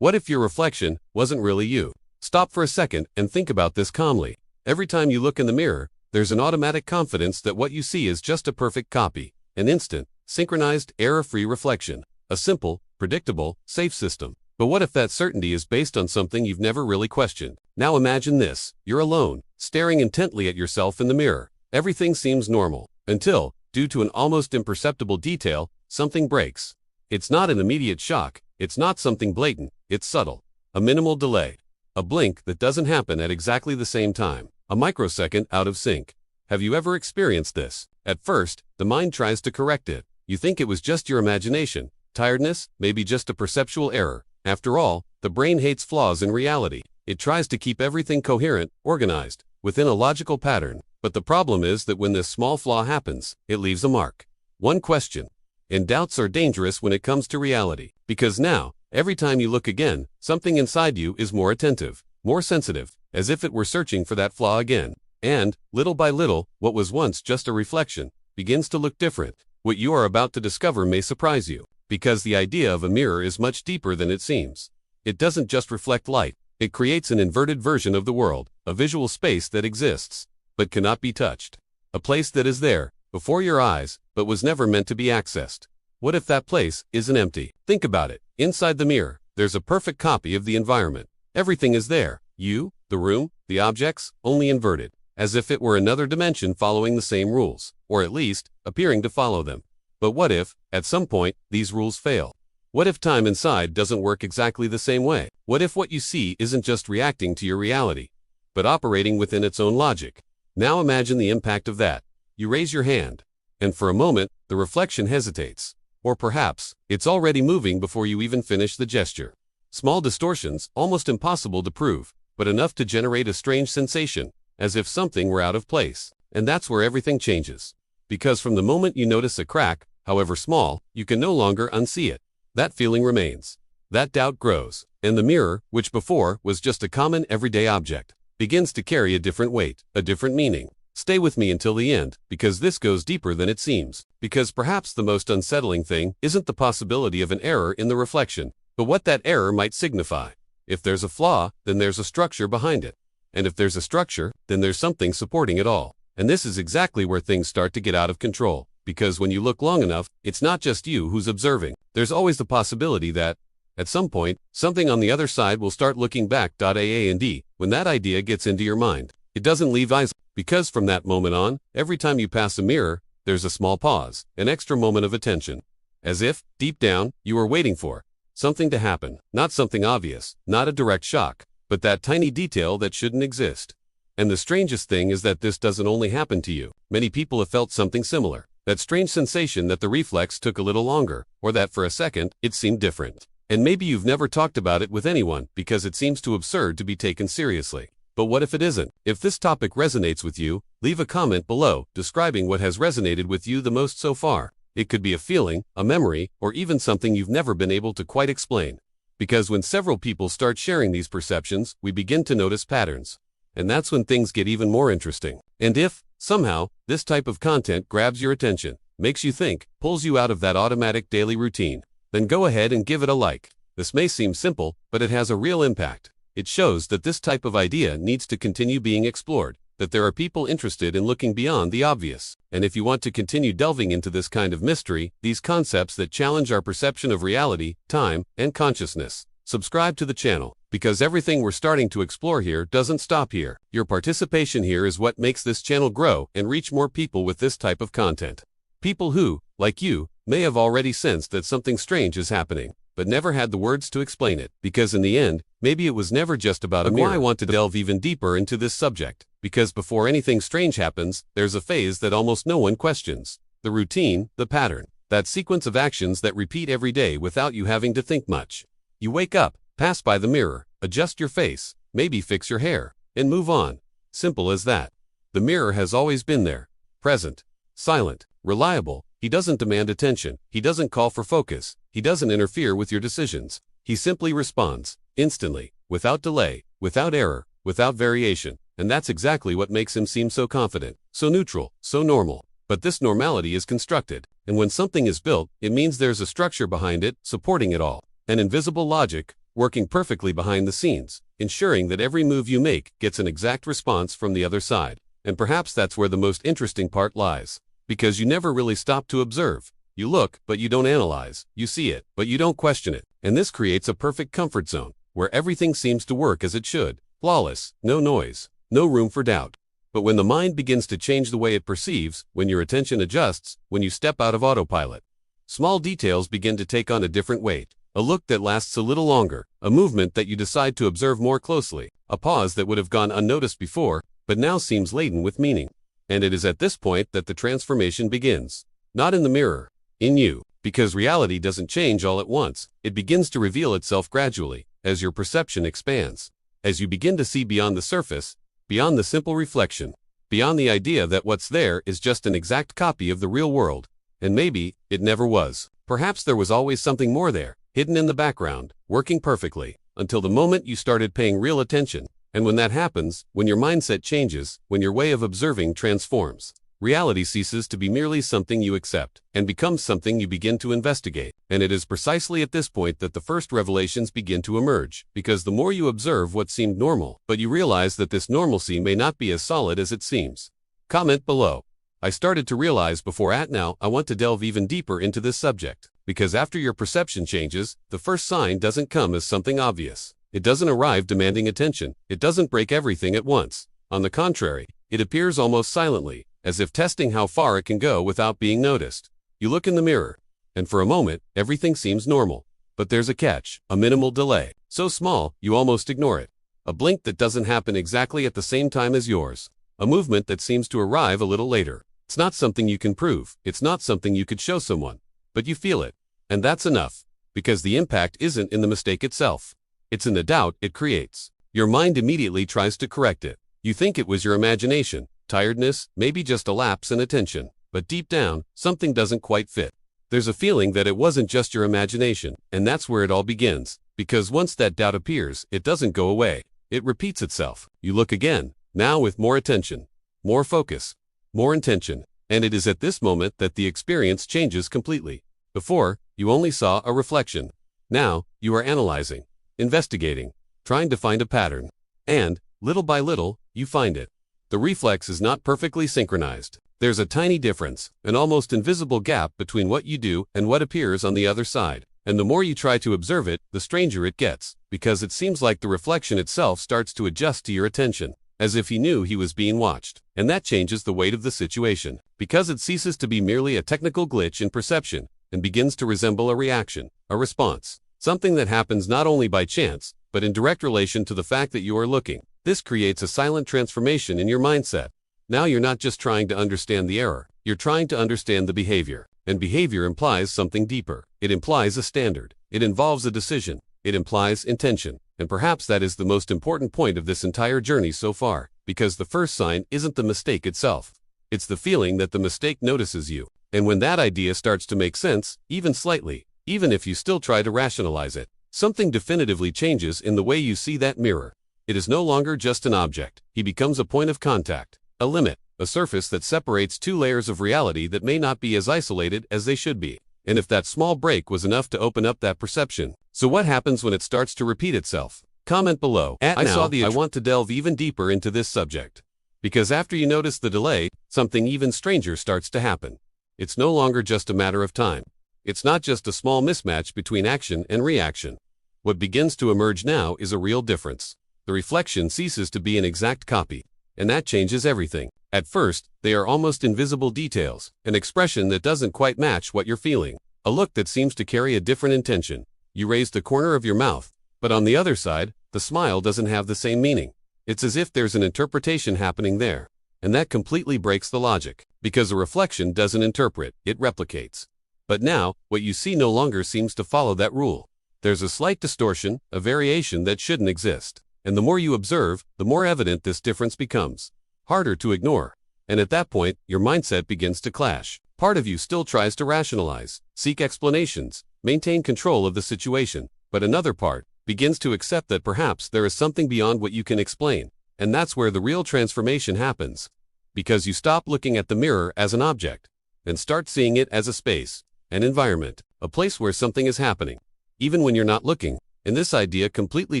What if your reflection wasn't really you? Stop for a second and think about this calmly. Every time you look in the mirror, there's an automatic confidence that what you see is just a perfect copy, an instant, synchronized, error-free reflection, a simple, predictable, safe system. But what if that certainty is based on something you've never really questioned? Now imagine this: you're alone, staring intently at yourself in the mirror. Everything seems normal, until, due to an almost imperceptible detail, something breaks. It's not an immediate shock, it's not something blatant, it's subtle. A minimal delay. A blink that doesn't happen at exactly the same time. A microsecond out of sync. Have you ever experienced this? At first, the mind tries to correct it. You think it was just your imagination, tiredness, maybe just a perceptual error. After all, the brain hates flaws in reality. It tries to keep everything coherent, organized, within a logical pattern. But the problem is that when this small flaw happens, it leaves a mark. One question. And doubts are dangerous when it comes to reality. Because now, every time you look again, something inside you is more attentive, more sensitive, as if it were searching for that flaw again. And, little by little, what was once just a reflection begins to look different. What you are about to discover may surprise you, because the idea of a mirror is much deeper than it seems. It doesn't just reflect light, it creates an inverted version of the world, a visual space that exists, but cannot be touched. A place that is there, before your eyes, but was never meant to be accessed. What if that place isn't empty? Think about it. Inside the mirror, there's a perfect copy of the environment. Everything is there. You, the room, the objects, only inverted, as if it were another dimension following the same rules, or at least, appearing to follow them. But what if, at some point, these rules fail? What if time inside doesn't work exactly the same way? What if what you see isn't just reacting to your reality, but operating within its own logic? Now imagine the impact of that. You raise your hand, and for a moment, the reflection hesitates. Or perhaps, it's already moving before you even finish the gesture. Small distortions, almost impossible to prove, but enough to generate a strange sensation, as if something were out of place. And that's where everything changes. Because from the moment you notice a crack, however small, you can no longer unsee it. That feeling remains. That doubt grows, and the mirror, which before was just a common everyday object, begins to carry a different weight, a different meaning. Stay with me until the end, because this goes deeper than it seems. Because perhaps the most unsettling thing isn't the possibility of an error in the reflection, but what that error might signify. If there's a flaw, then there's a structure behind it. And if there's a structure, then there's something supporting it all. And this is exactly where things start to get out of control. Because when you look long enough, it's not just you who's observing. There's always the possibility that, at some point, something on the other side will start looking back. And when that idea gets into your mind, it doesn't leave eyes. Because from that moment on, every time you pass a mirror, there's a small pause, an extra moment of attention. As if, deep down, you were waiting for something to happen. Not something obvious, not a direct shock, but that tiny detail that shouldn't exist. And the strangest thing is that this doesn't only happen to you. Many people have felt something similar. That strange sensation that the reflex took a little longer, or that for a second, it seemed different. And maybe you've never talked about it with anyone because it seems too absurd to be taken seriously. But what if it isn't? If this topic resonates with you, leave a comment below describing what has resonated with you the most so far. It could be a feeling, a memory, or even something you've never been able to quite explain. Because when several people start sharing these perceptions, we begin to notice patterns. And that's when things get even more interesting. And if, somehow, this type of content grabs your attention, makes you think, pulls you out of that automatic daily routine, then go ahead and give it a like. This may seem simple, but it has a real impact. It shows that this type of idea needs to continue being explored, that there are people interested in looking beyond the obvious. And if you want to continue delving into this kind of mystery, these concepts that challenge our perception of reality, time, and consciousness, subscribe to the channel, because everything we're starting to explore here doesn't stop here. Your participation here is what makes this channel grow and reach more people with this type of content. People who, like you, may have already sensed that something strange is happening, but never had the words to explain it, because in the end, maybe it was never just about a mirror. I want to delve even deeper into this subject, because before anything strange happens, there's a phase that almost no one questions. The routine, the pattern, that sequence of actions that repeat every day without you having to think much. You wake up, pass by the mirror, adjust your face, maybe fix your hair, and move on. Simple as that. The mirror has always been there, present, silent, reliable. He doesn't demand attention, he doesn't call for focus, he doesn't interfere with your decisions. He simply responds, instantly, without delay, without error, without variation. And that's exactly what makes him seem so confident, so neutral, so normal. But this normality is constructed, and when something is built, it means there's a structure behind it, supporting it all. An invisible logic, working perfectly behind the scenes, ensuring that every move you make gets an exact response from the other side. And perhaps that's where the most interesting part lies. Because you never really stop to observe. You look, but you don't analyze. You see it, but you don't question it. And this creates a perfect comfort zone, where everything seems to work as it should. Flawless, no noise, no room for doubt. But when the mind begins to change the way it perceives, when your attention adjusts, when you step out of autopilot, small details begin to take on a different weight. A look that lasts a little longer, a movement that you decide to observe more closely, a pause that would have gone unnoticed before, but now seems laden with meaning. And it is at this point that the transformation begins. Not in the mirror, in you. Because reality doesn't change all at once, it begins to reveal itself gradually, as your perception expands. As you begin to see beyond the surface, beyond the simple reflection, beyond the idea that what's there is just an exact copy of the real world. And maybe it never was. Perhaps there was always something more there, hidden in the background, working perfectly, until the moment you started paying real attention. And when that happens, when your mindset changes, when your way of observing transforms, reality ceases to be merely something you accept, and becomes something you begin to investigate. And it is precisely at this point that the first revelations begin to emerge, because the more you observe what seemed normal, but you realize that this normalcy may not be as solid as it seems. Comment below. I started to realize before now I want to delve even deeper into this subject, because after your perception changes, the first sign doesn't come as something obvious. It doesn't arrive demanding attention. It doesn't break everything at once. On the contrary, it appears almost silently, as if testing how far it can go without being noticed. You look in the mirror, and for a moment, everything seems normal. But there's a catch, a minimal delay, so small, you almost ignore it. A blink that doesn't happen exactly at the same time as yours. A movement that seems to arrive a little later. It's not something you can prove. It's not something you could show someone. But you feel it. And that's enough. Because the impact isn't in the mistake itself. It's in the doubt it creates. Your mind immediately tries to correct it. You think it was your imagination, tiredness, maybe just a lapse in attention. But deep down, something doesn't quite fit. There's a feeling that it wasn't just your imagination, and that's where it all begins. Because once that doubt appears, it doesn't go away. It repeats itself. You look again, now with more attention, more focus, more intention. And it is at this moment that the experience changes completely. Before, you only saw a reflection. Now, you are analyzing, investigating, trying to find a pattern. And, little by little, you find it. The reflex is not perfectly synchronized. There's a tiny difference, an almost invisible gap between what you do and what appears on the other side. And the more you try to observe it, the stranger it gets, because it seems like the reflection itself starts to adjust to your attention, as if he knew he was being watched. And that changes the weight of the situation, because it ceases to be merely a technical glitch in perception, and begins to resemble a reaction, a response. Something that happens not only by chance, but in direct relation to the fact that you are looking. This creates a silent transformation in your mindset. Now you're not just trying to understand the error, you're trying to understand the behavior. And behavior implies something deeper. It implies a standard. It involves a decision. It implies intention. And perhaps that is the most important point of this entire journey so far, because the first sign isn't the mistake itself. It's the feeling that the mistake notices you. And when that idea starts to make sense, even slightly, even if you still try to rationalize it, something definitively changes in the way you see that mirror. It is no longer just an object. He becomes a point of contact, a limit, a surface that separates two layers of reality that may not be as isolated as they should be. And if that small break was enough to open up that perception, so what happens when it starts to repeat itself? Comment below. I want to delve even deeper into this subject. Because after you notice the delay, something even stranger starts to happen. It's no longer just a matter of time. It's not just a small mismatch between action and reaction. What begins to emerge now is a real difference. The reflection ceases to be an exact copy, and that changes everything. At first, they are almost invisible details, an expression that doesn't quite match what you're feeling, a look that seems to carry a different intention. You raise the corner of your mouth, but on the other side, the smile doesn't have the same meaning. It's as if there's an interpretation happening there, and that completely breaks the logic, because a reflection doesn't interpret, it replicates. But now, what you see no longer seems to follow that rule. There's a slight distortion, a variation that shouldn't exist. And the more you observe, the more evident this difference becomes. Harder to ignore. And at that point, your mindset begins to clash. Part of you still tries to rationalize, seek explanations, maintain control of the situation. But another part begins to accept that perhaps there is something beyond what you can explain. And that's where the real transformation happens. Because you stop looking at the mirror as an object, and start seeing it as a space, an environment, a place where something is happening. Even when you're not looking, And this idea completely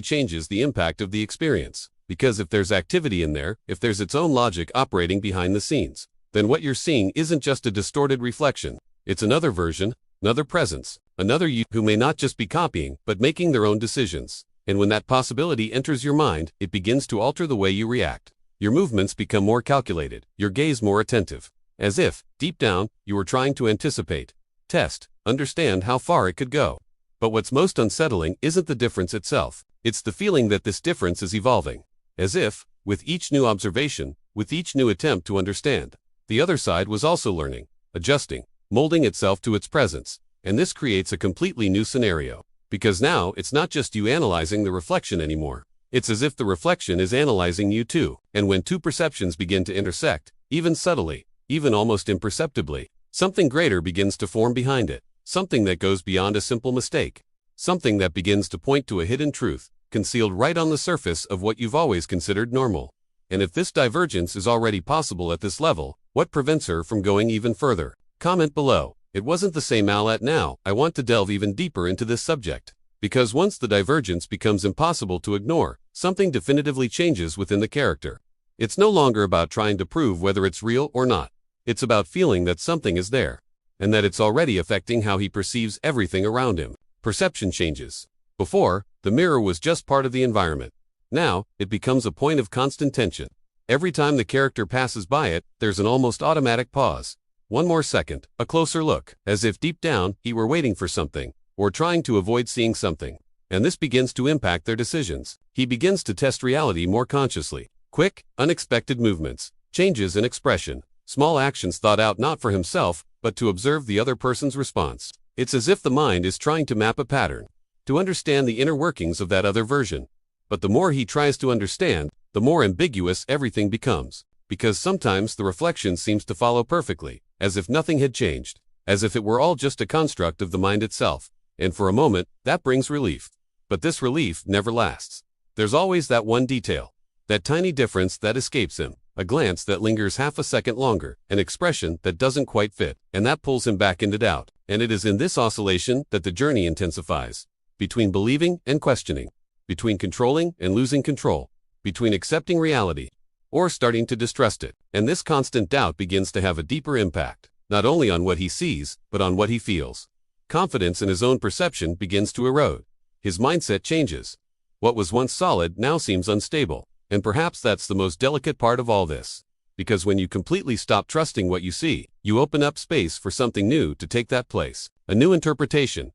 changes the impact of the experience. Because if there's activity in there, if there's its own logic operating behind the scenes, then what you're seeing isn't just a distorted reflection. It's another version, another presence, another you who may not just be copying, but making their own decisions. And when that possibility enters your mind, it begins to alter the way you react. Your movements become more calculated, your gaze more attentive. As if, deep down, you were trying to anticipate, test, understand how far it could go. But what's most unsettling isn't the difference itself. It's the feeling that this difference is evolving. As if, with each new observation, with each new attempt to understand, the other side was also learning, adjusting, molding itself to its presence. And this creates a completely new scenario. Because now, it's not just you analyzing the reflection anymore. It's as if the reflection is analyzing you too. And when two perceptions begin to intersect, even subtly, even almost imperceptibly, something greater begins to form behind it. Something that goes beyond a simple mistake. Something that begins to point to a hidden truth, concealed right on the surface of what you've always considered normal. And if this divergence is already possible at this level, what prevents her from going even further? Comment below. It wasn't the same at now. I want to delve even deeper into this subject. Because once the divergence becomes impossible to ignore, something definitively changes within the character. It's no longer about trying to prove whether it's real or not. It's about feeling that something is there, and that it's already affecting how he perceives everything around him. Perception changes. Before, the mirror was just part of the environment. Now, it becomes a point of constant tension. Every time the character passes by it, there's an almost automatic pause. One more second, a closer look, as if deep down, he were waiting for something, or trying to avoid seeing something. And this begins to impact their decisions. He begins to test reality more consciously. Quick, unexpected movements, changes in expression, small actions thought out not for himself, but to observe the other person's response. It's as if the mind is trying to map a pattern, to understand the inner workings of that other version. But the more he tries to understand, the more ambiguous everything becomes. Because sometimes the reflection seems to follow perfectly, as if nothing had changed, as if it were all just a construct of the mind itself. And for a moment, that brings relief. But this relief never lasts. There's always that one detail, that tiny difference that escapes him, a glance that lingers half a second longer, an expression that doesn't quite fit, and that pulls him back into doubt. And it is in this oscillation that the journey intensifies. Between believing and questioning, between controlling and losing control, between accepting reality or starting to distrust it. And this constant doubt begins to have a deeper impact, not only on what he sees, but on what he feels. Confidence in his own perception begins to erode. His mindset changes. What was once solid now seems unstable. And perhaps that's the most delicate part of all this. Because when you completely stop trusting what you see, you open up space for something new to take that place. A new interpretation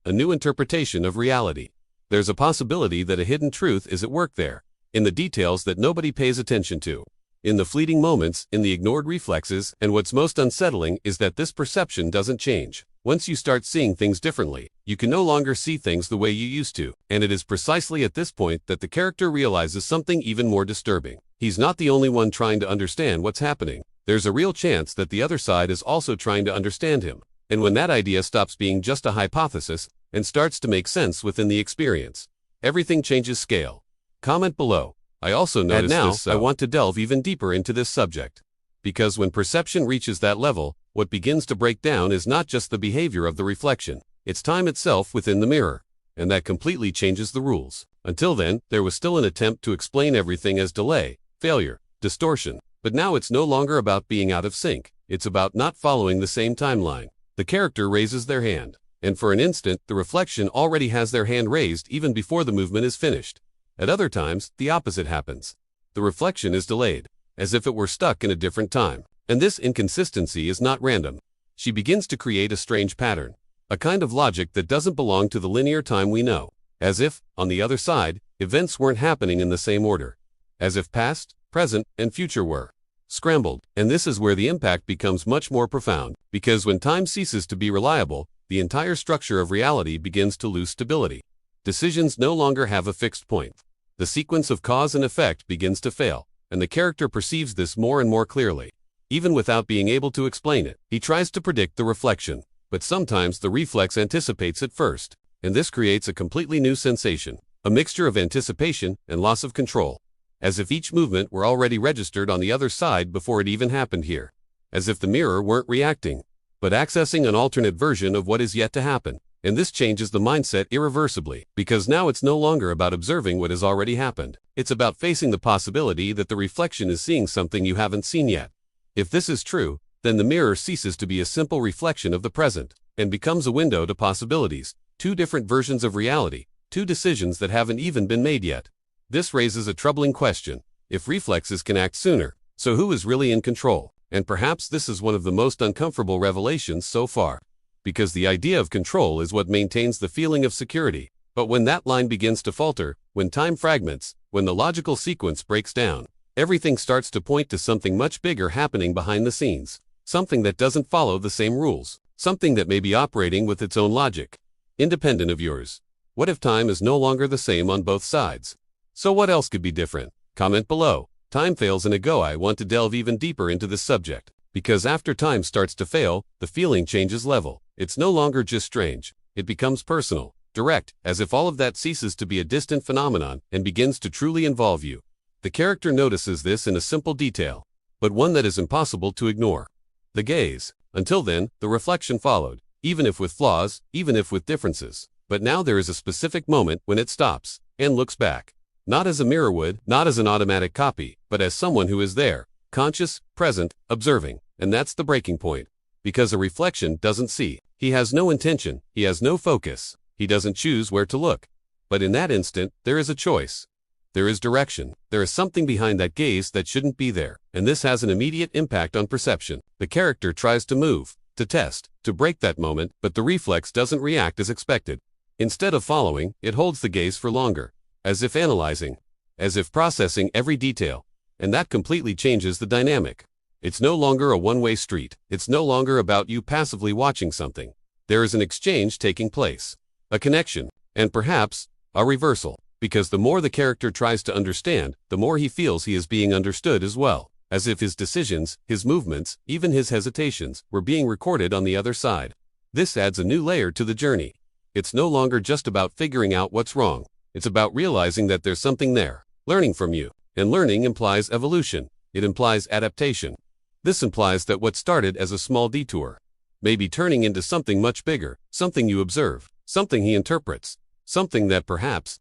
of reality. There's a possibility that a hidden truth is at work there, in the details that nobody pays attention to, in the fleeting moments, in the ignored reflexes, and what's most unsettling is that this perception doesn't change. Once you start seeing things differently, you can no longer see things the way you used to, and it is precisely at this point that the character realizes something even more disturbing. He's not the only one trying to understand what's happening. There's a real chance that the other side is also trying to understand him. And when that idea stops being just a hypothesis and starts to make sense within the experience, everything changes scale. Comment below. I also noticed this. I want to delve even deeper into this subject. Because when perception reaches that level, what begins to break down is not just the behavior of the reflection, it's time itself within the mirror. And that completely changes the rules. Until then, there was still an attempt to explain everything as delay, failure, distortion. But now it's no longer about being out of sync. It's about not following the same timeline. The character raises their hand. And for an instant, the reflection already has their hand raised even before the movement is finished. At other times, the opposite happens. The reflection is delayed, as if it were stuck in a different time. And this inconsistency is not random. She begins to create a strange pattern, a kind of logic that doesn't belong to the linear time we know. As if, on the other side, events weren't happening in the same order. As if past, present, and future were scrambled. And this is where the impact becomes much more profound, because when time ceases to be reliable, the entire structure of reality begins to lose stability. Decisions no longer have a fixed point. The sequence of cause and effect begins to fail, and the character perceives this more and more clearly. Even without being able to explain it, he tries to predict the reflection, but sometimes the reflex anticipates it first, and this creates a completely new sensation, a mixture of anticipation and loss of control. As if each movement were already registered on the other side before it even happened here. As if the mirror weren't reacting, but accessing an alternate version of what is yet to happen. And this changes the mindset irreversibly, because now it's no longer about observing what has already happened. It's about facing the possibility that the reflection is seeing something you haven't seen yet. If this is true, then the mirror ceases to be a simple reflection of the present, and becomes a window to possibilities, two different versions of reality, two decisions that haven't even been made yet. This raises a troubling question. If reflexes can act sooner, so who is really in control? And perhaps this is one of the most uncomfortable revelations so far. Because the idea of control is what maintains the feeling of security. But when that line begins to falter, when time fragments, when the logical sequence breaks down, everything starts to point to something much bigger happening behind the scenes. Something that doesn't follow the same rules. Something that may be operating with its own logic, independent of yours. What if time is no longer the same on both sides? So what else could be different? Comment below. Time fails and I want to delve even deeper into this subject. Because after time starts to fail, the feeling changes level. It's no longer just strange. It becomes personal, direct, as if all of that ceases to be a distant phenomenon and begins to truly involve you. The character notices this in a simple detail, but one that is impossible to ignore. The gaze. Until then, the reflection followed, even if with flaws, even if with differences. But now there is a specific moment when it stops and looks back. Not as a mirror would, not as an automatic copy, but as someone who is there, conscious, present, observing. And that's the breaking point. Because a reflection doesn't see. He has no intention, he has no focus, he doesn't choose where to look. But in that instant, there is a choice. There is direction. There is something behind that gaze that shouldn't be there, and this has an immediate impact on perception. The character tries to move, to test, to break that moment, but the reflex doesn't react as expected. Instead of following, it holds the gaze for longer, as if analyzing, as if processing every detail, and that completely changes the dynamic. It's no longer a one-way street. It's no longer about you passively watching something. There is an exchange taking place, a connection, and perhaps a reversal. Because the more the character tries to understand, the more he feels he is being understood as well, as if his decisions, his movements, even his hesitations, were being recorded on the other side. This adds a new layer to the journey. It's no longer just about figuring out what's wrong. It's about realizing that there's something there, learning from you. And learning implies evolution. It implies adaptation. This implies that what started as a small detour may be turning into something much bigger, something you observe, something he interprets, something that perhaps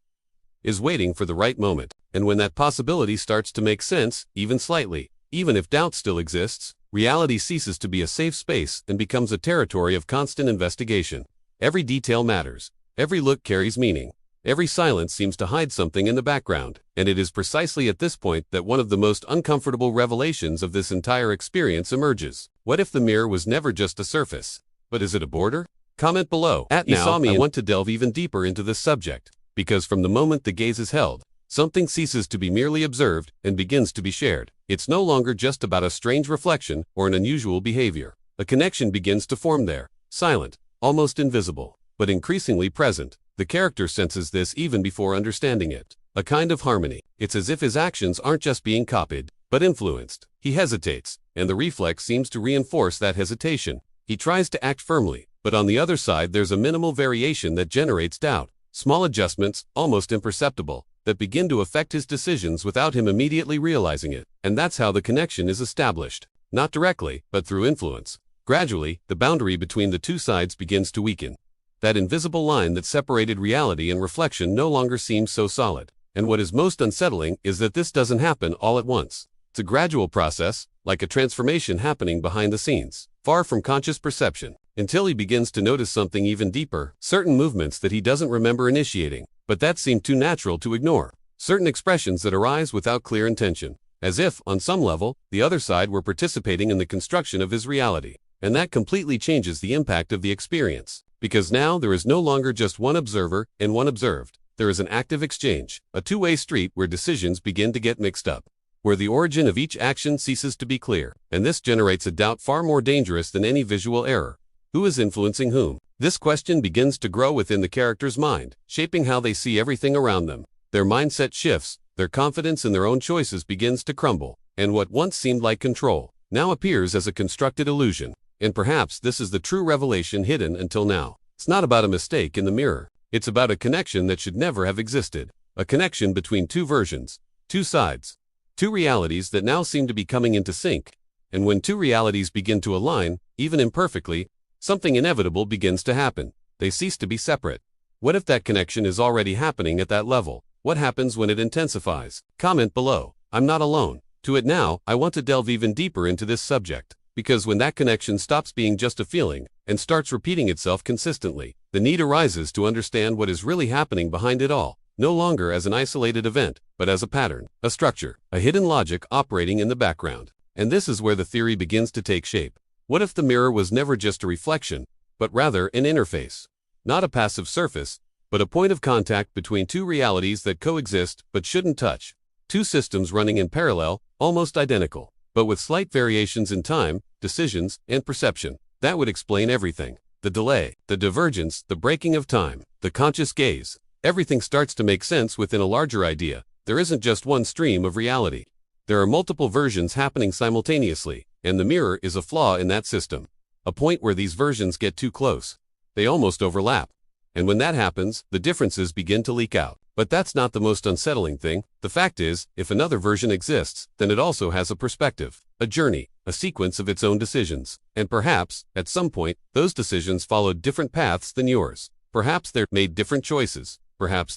is waiting for the right moment. And when that possibility starts to make sense, even slightly, even if doubt still exists, reality ceases to be a safe space and becomes a territory of constant investigation. Every detail matters. Every look carries meaning. Every silence seems to hide something in the background. And it is precisely at this point that one of the most uncomfortable revelations of this entire experience emerges. What if the mirror was never just a surface? But is it a border? Comment below. I want to delve even deeper into this subject. Because from the moment the gaze is held, something ceases to be merely observed and begins to be shared. It's no longer just about a strange reflection or an unusual behavior. A connection begins to form there, silent, almost invisible, but increasingly present. The character senses this even before understanding it. A kind of harmony. It's as if his actions aren't just being copied, but influenced. He hesitates, and the reflex seems to reinforce that hesitation. He tries to act firmly, but on the other side there's a minimal variation that generates doubt. Small adjustments, almost imperceptible, that begin to affect his decisions without him immediately realizing it. And that's how the connection is established. Not directly, but through influence. Gradually, the boundary between the two sides begins to weaken. That invisible line that separated reality and reflection no longer seems so solid. And what is most unsettling is that this doesn't happen all at once. It's a gradual process, like a transformation happening behind the scenes, far from conscious perception, until he begins to notice something even deeper, certain movements that he doesn't remember initiating, but that seem too natural to ignore, certain expressions that arise without clear intention, as if, on some level, the other side were participating in the construction of his reality. And that completely changes the impact of the experience, because now there is no longer just one observer and one observed. There is an active exchange, a two-way street where decisions begin to get mixed up, where the origin of each action ceases to be clear, and this generates a doubt far more dangerous than any visual error. Who is influencing whom? This question begins to grow within the character's mind, shaping how they see everything around them. Their mindset shifts, their confidence in their own choices begins to crumble, and what once seemed like control now appears as a constructed illusion. And perhaps this is the true revelation hidden until now. It's not about a mistake in the mirror. It's about a connection that should never have existed. A connection between two versions, two sides, two realities that now seem to be coming into sync. And when two realities begin to align, even imperfectly, something inevitable begins to happen. They cease to be separate. What if that connection is already happening at that level? What happens when it intensifies? Comment below. I'm not alone. To it now, I want to delve even deeper into this subject. Because when that connection stops being just a feeling and starts repeating itself consistently, the need arises to understand what is really happening behind it all, no longer as an isolated event, but as a pattern, a structure, a hidden logic operating in the background. And this is where the theory begins to take shape. What if the mirror was never just a reflection, but rather an interface? Not a passive surface, but a point of contact between two realities that coexist but shouldn't touch. Two systems running in parallel, almost identical, but with slight variations in time, decisions, and perception. That would explain everything. The delay, the divergence, the breaking of time, the conscious gaze. Everything starts to make sense within a larger idea. There isn't just one stream of reality. There are multiple versions happening simultaneously, and the mirror is a flaw in that system. A point where these versions get too close. They almost overlap. And when that happens, the differences begin to leak out. But that's not the most unsettling thing. The fact is, if another version exists, then it also has a perspective, a journey, a sequence of its own decisions. And perhaps, at some point, those decisions followed different paths than yours. Perhaps they made different choices. Perhaps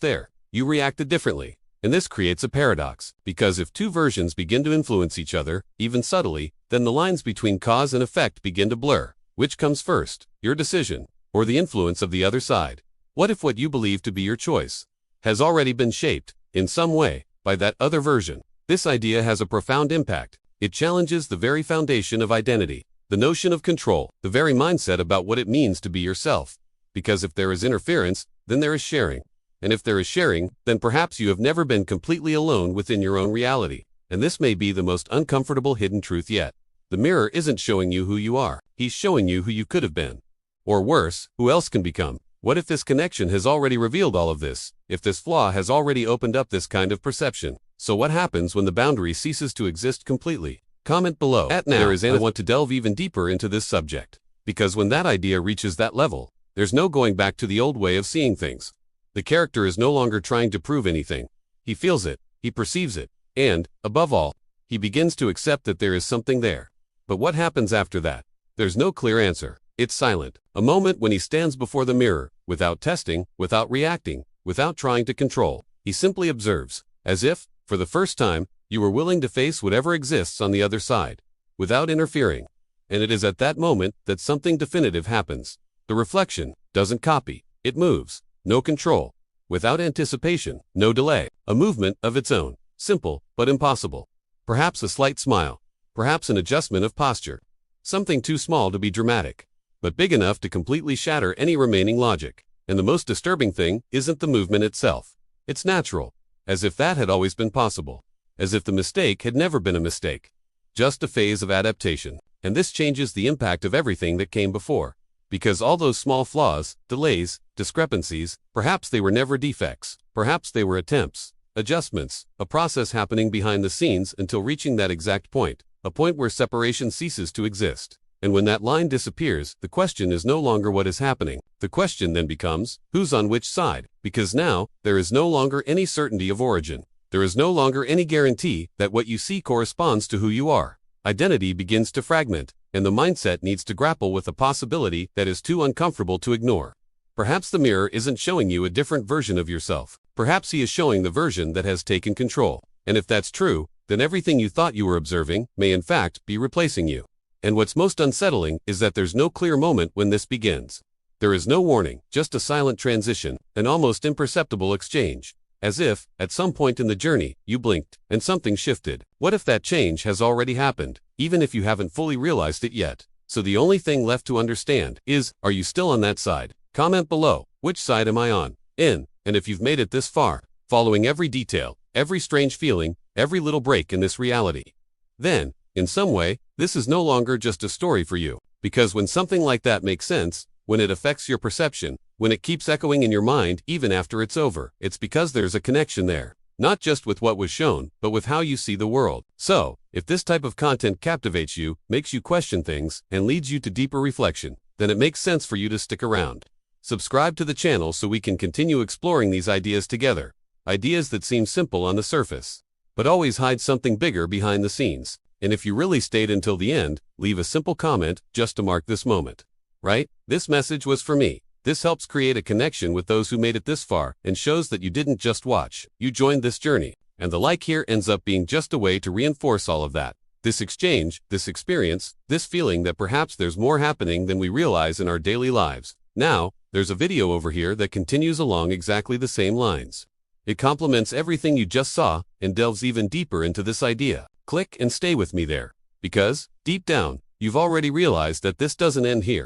you reacted differently. And this creates a paradox, because if two versions begin to influence each other, even subtly, then the lines between cause and effect begin to blur. Which comes first, your decision, or the influence of the other side? What if what you believe to be your choice has already been shaped, in some way, by that other version? This idea has a profound impact. It challenges the very foundation of identity, the notion of control, the very mindset about what it means to be yourself. Because if there is interference, then there is sharing. And if there is sharing, then perhaps you have never been completely alone within your own reality. And this may be the most uncomfortable hidden truth yet. The mirror isn't showing you who you are. He's showing you who you could have been. Or worse, who else can become. What if this connection has already revealed all of this? If this flaw has already opened up this kind of perception? So what happens when the boundary ceases to exist completely? Comment below. I want to delve even deeper into this subject. Because when that idea reaches that level, there's no going back to the old way of seeing things. The character is no longer trying to prove anything. He feels it, he perceives it, and, above all, he begins to accept that there is something there. But what happens after that? There's no clear answer. It's silent. A moment when he stands before the mirror, without testing, without reacting, without trying to control. He simply observes, as if, for the first time, you were willing to face whatever exists on the other side, without interfering. And it is at that moment that something definitive happens. The reflection doesn't copy, it moves. No control. Without anticipation, no delay. A movement of its own. Simple, but impossible. Perhaps a slight smile. Perhaps an adjustment of posture. Something too small to be dramatic, but big enough to completely shatter any remaining logic. And the most disturbing thing isn't the movement itself. It's natural. As if that had always been possible. As if the mistake had never been a mistake. Just a phase of adaptation. And this changes the impact of everything that came before. Because all those small flaws, delays, discrepancies, perhaps they were never defects, perhaps they were attempts, adjustments, a process happening behind the scenes until reaching that exact point, a point where separation ceases to exist. And when that line disappears, the question is no longer what is happening. The question then becomes, who's on which side? Because now, there is no longer any certainty of origin. There is no longer any guarantee that what you see corresponds to who you are. Identity begins to fragment, and the mindset needs to grapple with a possibility that is too uncomfortable to ignore. Perhaps the mirror isn't showing you a different version of yourself. Perhaps he is showing the version that has taken control. And if that's true, then everything you thought you were observing may in fact be replacing you. And what's most unsettling is that there's no clear moment when this begins. There is no warning, just a silent transition, an almost imperceptible exchange. As if, at some point in the journey, you blinked, and something shifted. What if that change has already happened, even if you haven't fully realized it yet? So the only thing left to understand is, are you still on that side? Comment below, which side am I on? And if you've made it this far, following every detail, every strange feeling, every little break in this reality, then, in some way, this is no longer just a story for you. Because when something like that makes sense, when it affects your perception, when it keeps echoing in your mind even after it's over, it's because there's a connection there. Not just with what was shown, but with how you see the world. So, if this type of content captivates you, makes you question things, and leads you to deeper reflection, then it makes sense for you to stick around. Subscribe to the channel so we can continue exploring these ideas together. Ideas that seem simple on the surface, but always hide something bigger behind the scenes. And if you really stayed until the end, leave a simple comment just to mark this moment. Right? This message was for me. This helps create a connection with those who made it this far and shows that you didn't just watch, you joined this journey. And the like here ends up being just a way to reinforce all of that. This exchange, this experience, this feeling that perhaps there's more happening than we realize in our daily lives. Now, there's a video over here that continues along exactly the same lines. It complements everything you just saw and delves even deeper into this idea. Click and stay with me there. Because, deep down, you've already realized that this doesn't end here.